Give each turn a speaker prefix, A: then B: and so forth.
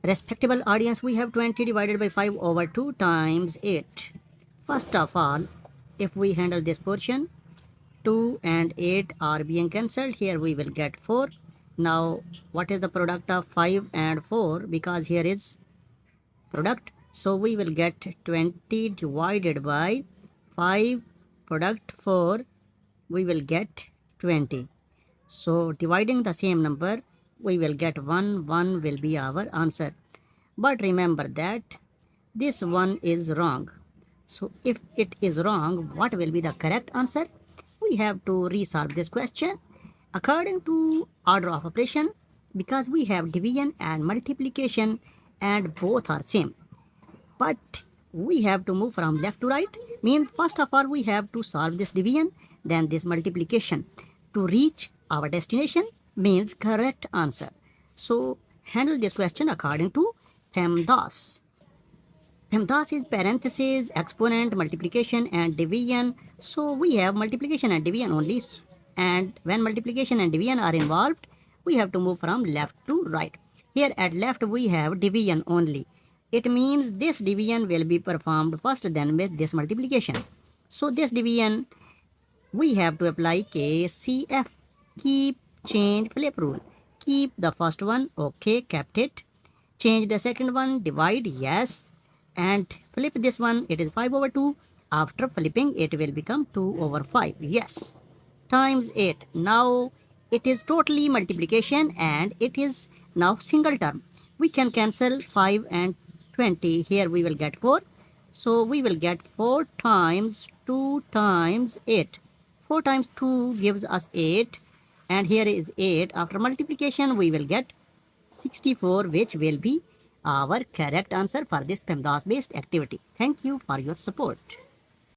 A: Respectable audience, we have 20 divided by 5 over 2 times 8. First of all, if we handle this portion, 2 and 8 are being cancelled. Here we will get 4. Now, what is the product of 5 and 4? Because here is product. So we will get 20 divided by 5 product 4. We will get 20. So dividing the same number, we will get 1. 1 will be our answer. But remember that this one is wrong. So if it is wrong, what will be the correct answer? We have to resolve this question according to order of operation, because we have division and multiplication and both are same. But we have to move from left to right. Means first of all we have to solve this division, then this multiplication to reach our destination means correct answer. So handle this question according to PEMDAS. PEMDAS is parenthesis, exponent, multiplication and division. So we have multiplication and division only, and when multiplication and division are involved, we have to move from left to right. Here at left we have division only. It means this division will be performed first, then with this multiplication. So this division we have to apply KCF, keep, change, flip rule. Keep the first one, okay, kept it. Change the second one, divide, yes. And flip this one, it is 5 over 2. After flipping, it will become 2 over 5, yes. Times 8. Now it is totally multiplication and it is now single term. We can cancel 5 and 20. Here we will get 4. So we will get 4 times 2 times 8. 4 times 2 gives us 8. And here is 8. After multiplication, we will get 64, which will be our correct answer for this PEMDAS based activity. Thank you for your support.